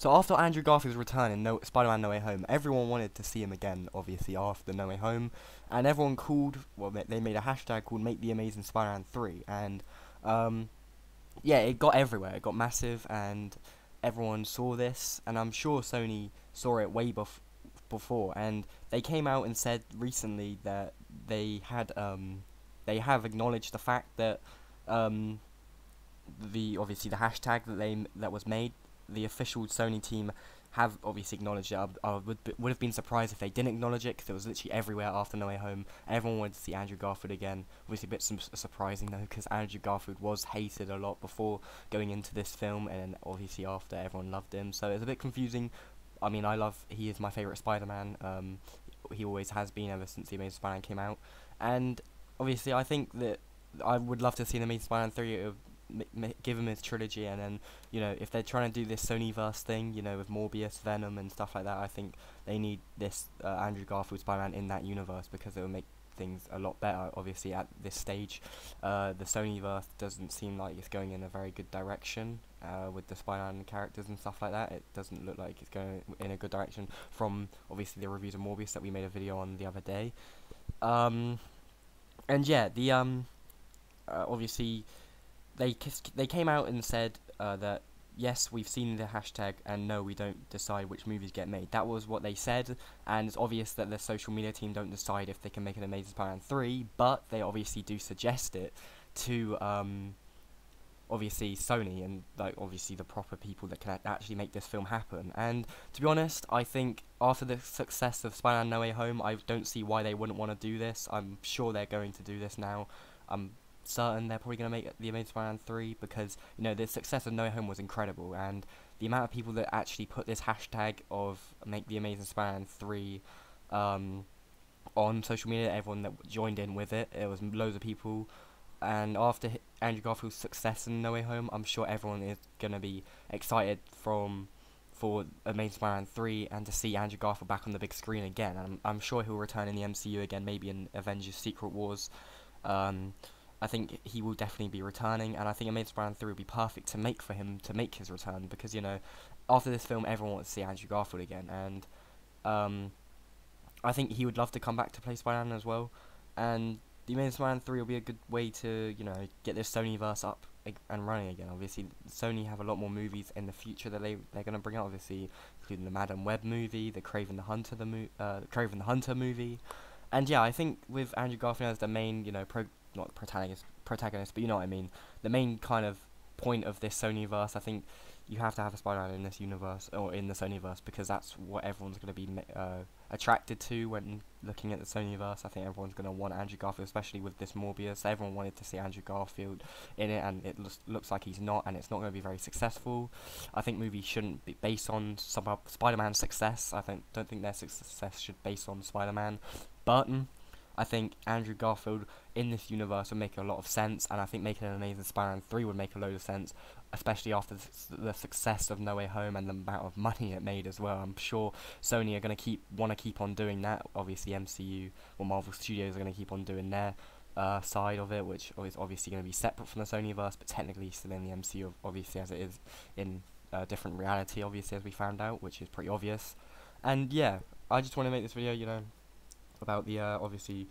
So after Andrew Garfield's return in Spider-Man No Way Home, everyone wanted to see him again, obviously, after No Way Home. And everyone called, well, they made a hashtag called Make the Amazing Spider-Man 3. And, yeah, it got everywhere. It got massive, and everyone saw this. And I'm sure Sony saw it way before. And they came out and said recently that they have acknowledged the fact that, obviously the hashtag that was made, the official Sony team have obviously acknowledged it. I would have been surprised if they didn't acknowledge it, because it was literally everywhere after No Way Home. Everyone wanted to see Andrew Garfield again. Obviously a bit surprising though, because Andrew Garfield was hated a lot before going into this film, and obviously after everyone loved him. So it's a bit confusing. I mean, he is my favourite Spider-Man. He always has been ever since The Amazing Spider-Man came out. And obviously I think that I would love to see The Amazing Spider-Man 3 give him his trilogy, and then, you know, if they're trying to do this Sonyverse thing, you know, with Morbius, Venom and stuff like that, I think they need this Andrew Garfield Spider-Man in that universe, because it will make things a lot better. Obviously at this stage, the Sonyverse doesn't seem like it's going in a very good direction with the Spider-Man characters and stuff like that. It doesn't look like it's going in a good direction from obviously the reviews of Morbius that we made a video on the other day. And yeah, obviously they came out and said that yes, we've seen the hashtag, and no, we don't decide which movies get made. That was what they said, and it's obvious that the social media team don't decide if they can make an Amazing Spider-Man 3, but they obviously do suggest it to obviously Sony, and like obviously the proper people that can actually make this film happen. And to be honest, I think after the success of Spider-Man No Way Home, I don't see why they wouldn't want to do this. I'm sure they're going to do this now. I'm certain they're probably going to make The Amazing Spider-Man 3, because, you know, the success of No Way Home was incredible, and the amount of people that actually put this hashtag of Make The Amazing Spider-Man 3 on social media, everyone that joined in with it was loads of people. And after Andrew Garfield's success in No Way Home, I'm sure everyone is going to be excited for Amazing Spider-Man 3 and to see Andrew Garfield back on the big screen again. And I'm sure he'll return in the MCU again, maybe in Avengers Secret Wars. I think he will definitely be returning, and I think Amazing Spider-Man 3 will be perfect to make for him to make his return, because, you know, after this film everyone wants to see Andrew Garfield again, and I think he would love to come back to play Spider-Man as well. And The Amazing Spider-Man 3 will be a good way to, you know, get this Sonyverse up and running again. Obviously Sony have a lot more movies in the future that they're going to bring out, obviously, including the Madam Web movie, the Kraven the Hunter movie. And yeah, I think with Andrew Garfield as the main, you know, not protagonist, but you know what I mean, the main kind of point of this Sonyverse, I think you have to have a Spider-Man in this universe, or in the Sonyverse, because that's what everyone's going to be attracted to when looking at the Sonyverse. I think everyone's going to want Andrew Garfield, especially with this Morbius. Everyone wanted to see Andrew Garfield in it, and it looks like he's not, and it's not going to be very successful. I think movies shouldn't be based on Spider-Man's success. Don't think their success should be based on Spider-Man. But I think Andrew Garfield in this universe would make a lot of sense, and I think making an Amazing Spider-Man 3 would make a load of sense, especially after the success of No Way Home and the amount of money it made as well. I'm sure Sony are going to want to keep on doing that. Obviously MCU or Marvel Studios are going to keep on doing their side of it, which is obviously going to be separate from the Sonyverse, but technically still in the MCU, obviously, as it is in a different reality, obviously, as we found out, which is pretty obvious. And yeah, I just want to make this video, you know, about the obviously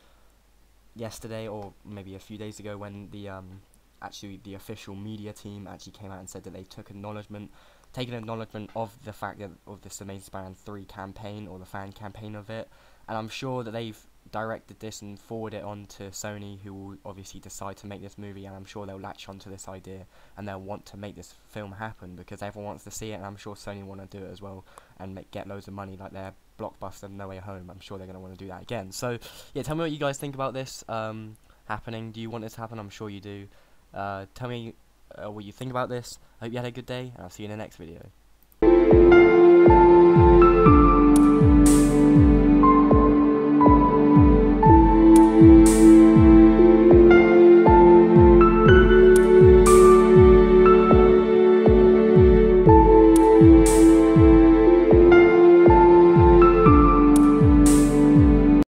yesterday, or maybe a few days ago, when the actually the official media team actually came out and said that they taken acknowledgement of the fact that of this Amazing Spider-Man 3 campaign, or the fan campaign of it. And I'm sure that they've directed this and forwarded it on to Sony, who will obviously decide to make this movie, and I'm sure they'll latch onto this idea and they'll want to make this film happen, because everyone wants to see it, and I'm sure Sony want to do it as well and get loads of money like their blockbuster No Way Home. I'm sure they're going to want to do that again. So yeah, tell me what you guys think about this happening. Do you want this to happen? I'm sure you do. Tell me what you think about this. I hope you had a good day, and I'll see you in the next video.